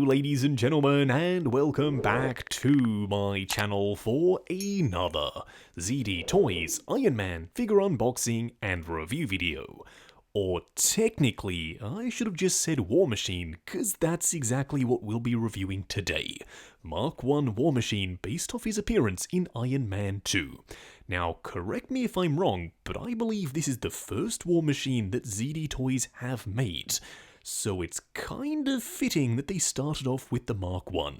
ladies and gentlemen, and welcome back to my channel for another ZD Toys Iron Man figure unboxing and review video. Or technically, I should have just said War Machine, cause that's exactly what we'll be reviewing today. Mark 1 War Machine based off his appearance in Iron Man 2. Now, correct me if I'm wrong, but I believe this is the first War Machine that ZD Toys have made. So it's kind of fitting that they started off with the Mark 1.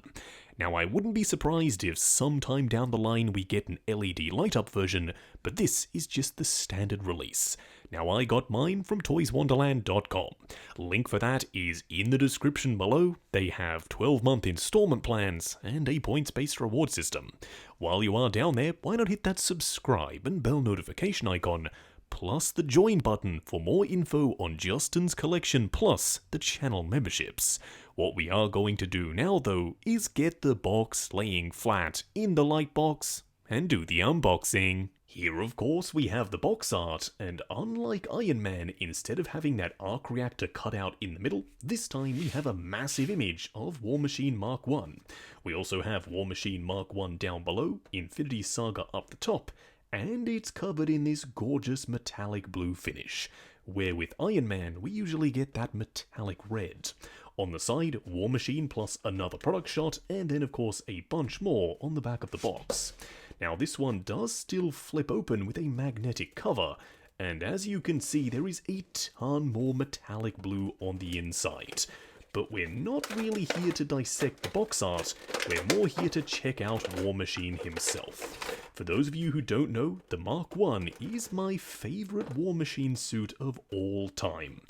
Now, I wouldn't be surprised if sometime down the line we get an LED light-up version, but this is just the standard release. Now, I got mine from toyswonderland.com. Link for that is in the description below. They have 12-month installment plans and a points-based reward system. While you are down there, why not hit that subscribe and bell notification icon, plus the join button for more info on Justin's collection plus the channel memberships. What we are going to do now though is get the box laying flat in the light box and do the unboxing. Here of course we have the box art, and unlike Iron Man, instead of having that arc reactor cut out in the middle, this time we have a massive image of War Machine Mark 1. We also have War Machine Mark 1 down below, Infinity Saga up the top, and it's covered in this gorgeous metallic blue finish, where with Iron Man we usually get that metallic red. On the side, War Machine plus another product shot, and then of course a bunch more on the back of the box. Now this one does still flip open with a magnetic cover, and as you can see there is a ton more metallic blue on the inside. But we're not really here to dissect the box art, we're more here to check out War Machine himself. For those of you who don't know, the Mark 1 is my favourite War Machine suit of all time.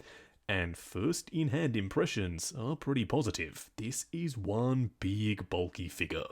And first in-hand impressions are pretty positive. This is one big bulky figure.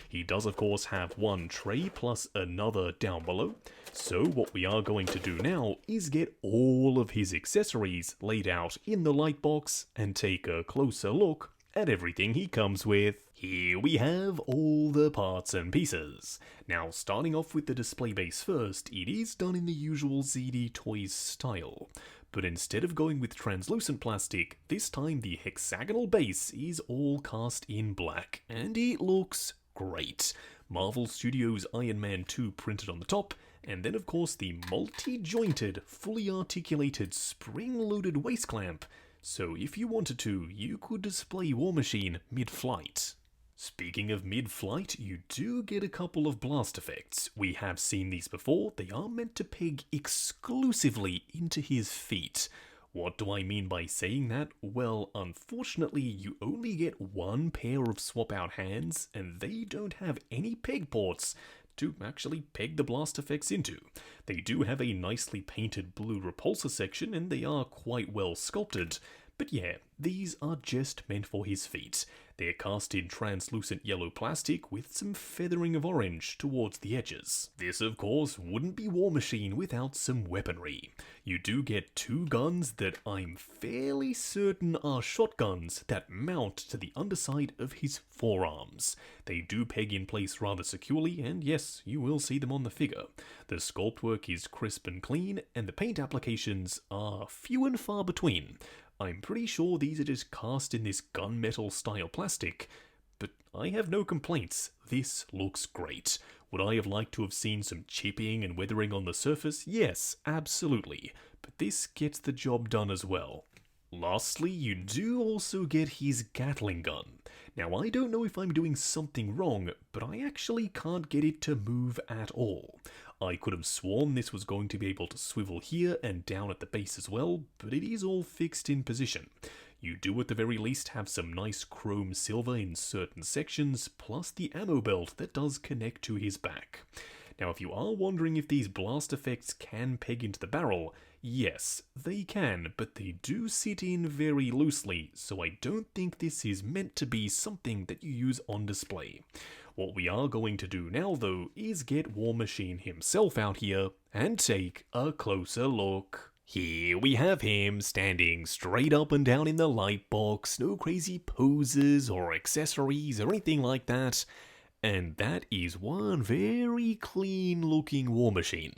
He does of course have one tray plus another down below. So what we are going to do now is get all of his accessories laid out in the light box and take a closer look at everything he comes with. Here we have all the parts and pieces. Now starting off with the display base first, it is done in the usual ZD Toys style. But instead of going with translucent plastic, this time the hexagonal base is all cast in black, and it looks great. Marvel Studios Iron Man 2 printed on the top, and then of course the multi-jointed, fully articulated, spring-loaded waist clamp, so if you wanted to, you could display War Machine mid-flight. Speaking of mid-flight, you do get a couple of blast effects. We have seen these before. They are meant to peg exclusively into his feet. What do I mean by saying that? Well, unfortunately, you only get one pair of swap-out hands, and they don't have any peg ports to actually peg the blast effects into. They do have a nicely painted blue repulsor section, and they are quite well sculpted. But yeah, these are just meant for his feet. They're cast in translucent yellow plastic with some feathering of orange towards the edges. This of course wouldn't be War Machine without some weaponry. You do get two guns that I'm fairly certain are shotguns that mount to the underside of his forearms. They do peg in place rather securely, and yes, you will see them on the figure. The sculpt work is crisp and clean, and the paint applications are few and far between. I'm pretty sure these are just cast in this gunmetal style plastic, but I have no complaints. This looks great. Would I have liked to have seen some chipping and weathering on the surface? Yes, absolutely. But this gets the job done as well. Lastly, you do also get his Gatling gun. Now, I don't know if I'm doing something wrong, but I actually can't get it to move at all. I could have sworn this was going to be able to swivel here and down at the base as well, but it is all fixed in position. You do at the very least have some nice chrome silver in certain sections, plus the ammo belt that does connect to his back. Now, if you are wondering if these blast effects can peg into the barrel, yes, they can, but they do sit in very loosely, so I don't think this is meant to be something that you use on display. What we are going to do now, though, is get War Machine himself out here and take a closer look. Here we have him standing straight up and down in the light box, no crazy poses or accessories or anything like that. And that is one very clean looking War Machine.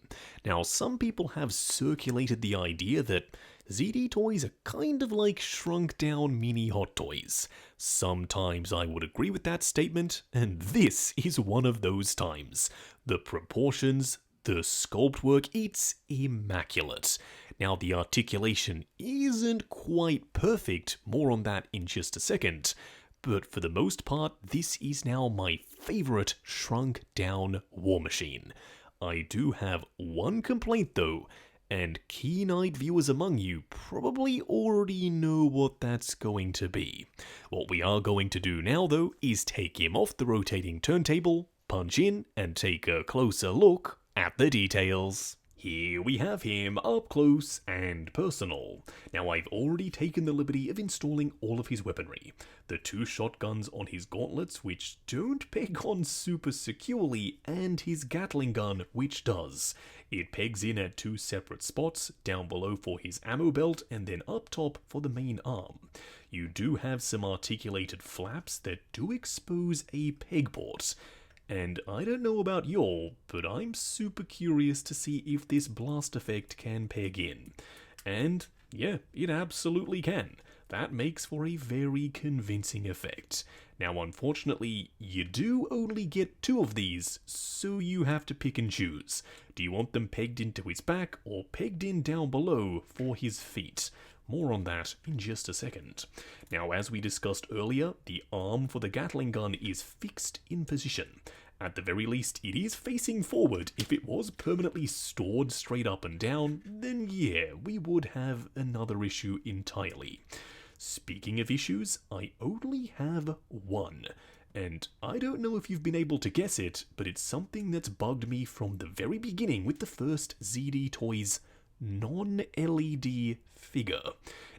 Now, some people have circulated the idea that ZD toys are kind of like shrunk down mini Hot Toys. Sometimes I would agree with that statement, and this is one of those times. The proportions, the sculpt work, it's immaculate. Now, the articulation isn't quite perfect, more on that in just a second. But for the most part, this is now my favourite shrunk down War Machine. I do have one complaint though, and keen-eyed viewers among you probably already know what that's going to be. What we are going to do now though is take him off the rotating turntable, punch in, and take a closer look at the details. Here we have him up close and personal. Now I've already taken the liberty of installing all of his weaponry. The 2 shotguns on his gauntlets which don't peg on super securely, and his Gatling gun which does. It pegs in at 2 separate spots, down below for his ammo belt and then up top for the main arm. You do have some articulated flaps that do expose a pegboard. And I don't know about y'all, but I'm super curious to see if this blast effect can peg in. And yeah, it absolutely can. That makes for a very convincing effect. Now unfortunately, you do only get 2 of these, so you have to pick and choose. Do you want them pegged into his back or pegged in down below for his feet? More on that in just a second. Now, as we discussed earlier, the arm for the Gatling gun is fixed in position. At the very least, it is facing forward. If it was permanently stored straight up and down, then yeah, we would have another issue entirely. Speaking of issues, I only have one. And I don't know if you've been able to guess it, but it's something that's bugged me from the very beginning with the first ZD Toys non-LED figure.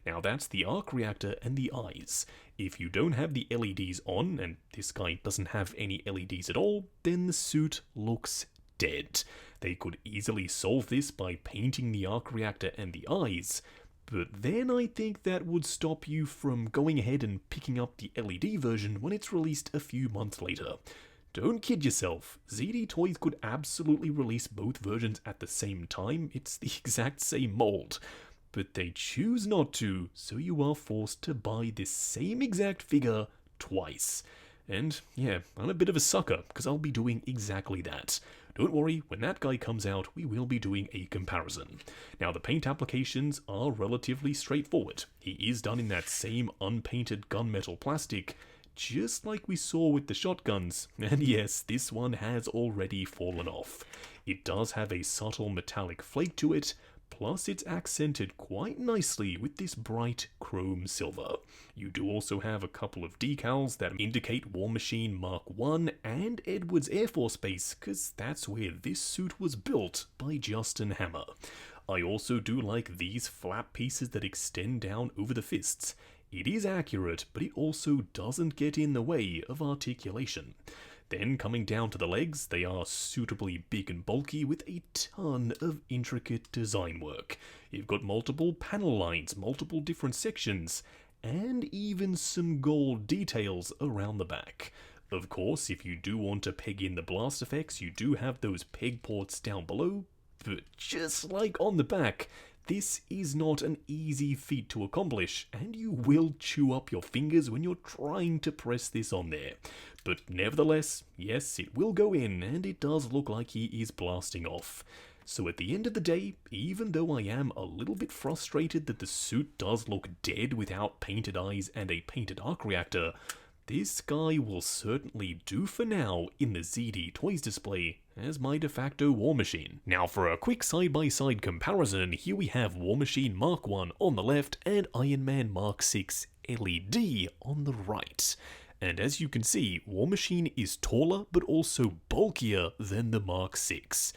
Now that's the arc reactor and the eyes. If you don't have the LEDs on, and this guy doesn't have any LEDs at all, then the suit looks dead. They could easily solve this by painting the arc reactor and the eyes, but then I think that would stop you from going ahead and picking up the LED version when it's released a few months later. Don't kid yourself, ZD Toys could absolutely release both versions at the same time, it's the exact same mold. But they choose not to, so you are forced to buy this same exact figure twice. And yeah, I'm a bit of a sucker, because I'll be doing exactly that. Don't worry, when that guy comes out, we will be doing a comparison. Now, the paint applications are relatively straightforward. He is done in that same unpainted gunmetal plastic, just like we saw with the shotguns, and yes, this one has already fallen off. It does have a subtle metallic flake to it, plus it's accented quite nicely with this bright chrome silver. You do also have a couple of decals that indicate War Machine Mark 1 and Edwards Air Force Base, cause that's where this suit was built by Justin Hammer. I also do like these flap pieces that extend down over the fists. It is accurate, but it also doesn't get in the way of articulation. Then coming down to the legs, they are suitably big and bulky with a ton of intricate design work. You've got multiple panel lines, multiple different sections, and even some gold details around the back. Of course, if you do want to peg in the blast effects, you do have those peg ports down below, but just like on the back, this is not an easy feat to accomplish, and you will chew up your fingers when you're trying to press this on there. But nevertheless, yes, it will go in, and it does look like he is blasting off. So at the end of the day, even though I am a little bit frustrated that the suit does look dead without painted eyes and a painted arc reactor, this guy will certainly do for now in the ZD Toys display as my de facto War Machine. Now for a quick side-by-side comparison, here we have War Machine Mark 1 on the left and Iron Man Mark 6 LED on the right. And as you can see, War Machine is taller but also bulkier than the Mark 6.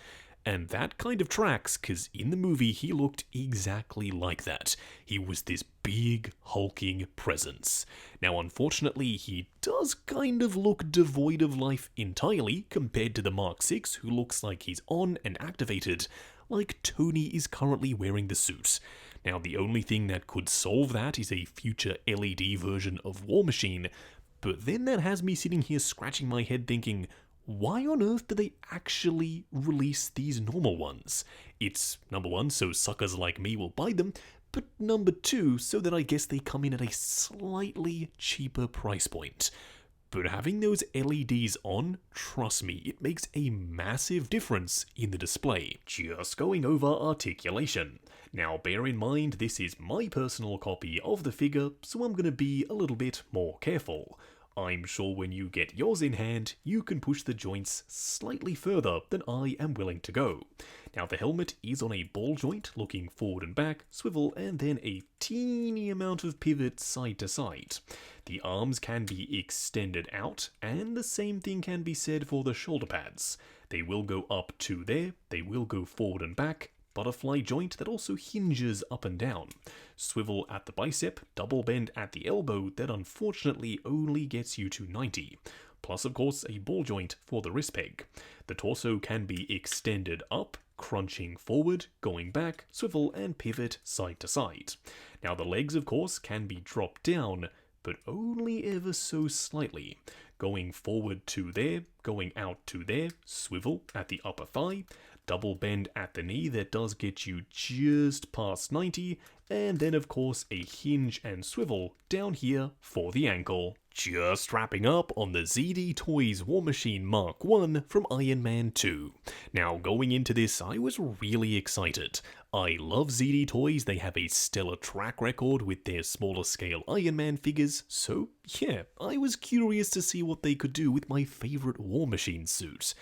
And that kind of tracks, because in the movie he looked exactly like that. He was this big, hulking presence. Now unfortunately, he does kind of look devoid of life entirely compared to the Mark 6, who looks like he's on and activated, like Tony is currently wearing the suit. Now the only thing that could solve that is a future LED version of War Machine, but then that has me sitting here scratching my head thinking, why on earth do they actually release these normal ones? It's number one, so suckers like me will buy them, but number two, so that I guess they come in at a slightly cheaper price point. But having those LEDs on, trust me, it makes a massive difference in the display. Just going over articulation. Now bear in mind this is my personal copy of the figure, so I'm going to be a little bit more careful. I'm sure when you get yours in hand, you can push the joints slightly further than I am willing to go. Now the helmet is on a ball joint looking forward and back, swivel, and then a teeny amount of pivot side to side. The arms can be extended out, and the same thing can be said for the shoulder pads. They will go up to there, they will go forward and back, butterfly joint that also hinges up and down. Swivel at the bicep, double bend at the elbow that unfortunately only gets you to 90. Plus of course a ball joint for the wrist peg. The torso can be extended up, crunching forward, going back, swivel and pivot side to side. Now the legs of course can be dropped down, but only ever so slightly. Going forward to there, going out to there, swivel at the upper thigh, double bend at the knee that does get you just past 90, and then of course a hinge and swivel down here for the ankle. Just wrapping up on the ZD Toys War Machine Mark 1 from Iron Man 2. Now going into this I was really excited. I love ZD Toys, they have a stellar track record with their smaller scale Iron Man figures, so yeah, I was curious to see what they could do with my favourite War Machine suit.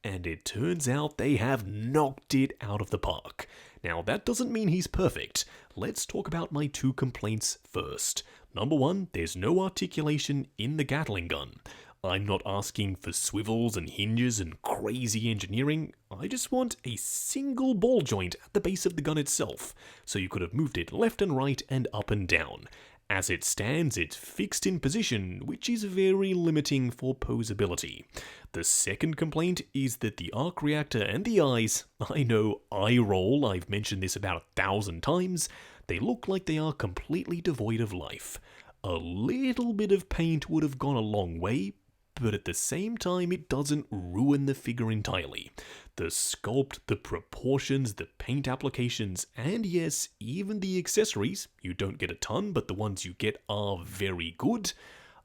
And it turns out they have knocked it out of the park. Now that doesn't mean he's perfect. Let's talk about my two complaints first. Number one, there's no articulation in the Gatling gun. I'm not asking for swivels and hinges and crazy engineering. I just want a single ball joint at the base of the gun itself, so you could have moved it left and right and up and down. As it stands, it's fixed in position, which is very limiting for posability. The second complaint is that the arc reactor and the eyes, I know, eye roll, I've mentioned this about 1,000 times, they look like they are completely devoid of life. A little bit of paint would have gone a long way, but at the same time it doesn't ruin the figure entirely. The sculpt, the proportions, the paint applications, and yes, even the accessories, you don't get a ton, but the ones you get are very good.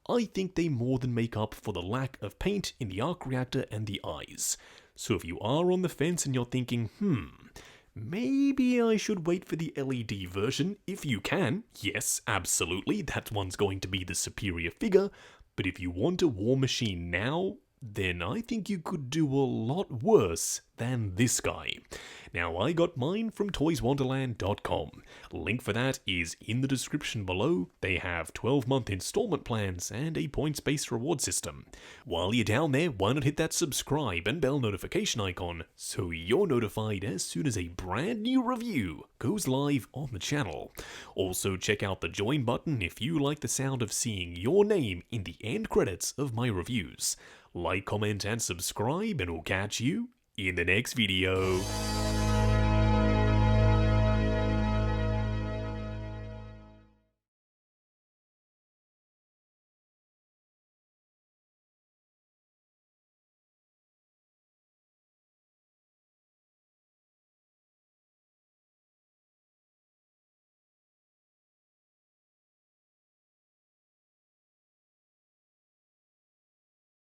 I think they more than make up for the lack of paint in the arc reactor and the eyes. So if you are on the fence and you're thinking, maybe I should wait for the LED version, if you can, yes, absolutely, that one's going to be the superior figure, but if you want a War Machine now, then I think you could do a lot worse than this guy. Now, I got mine from toyswonderland.com. Link for that is in the description below. They have 12-month installment plans and a points-based reward system. While you're down there, why not hit that subscribe and bell notification icon so you're notified as soon as a brand new review goes live on the channel. Also, check out the join button if you like the sound of seeing your name in the end credits of my reviews. Like, comment, and subscribe, and we'll catch you in the next video.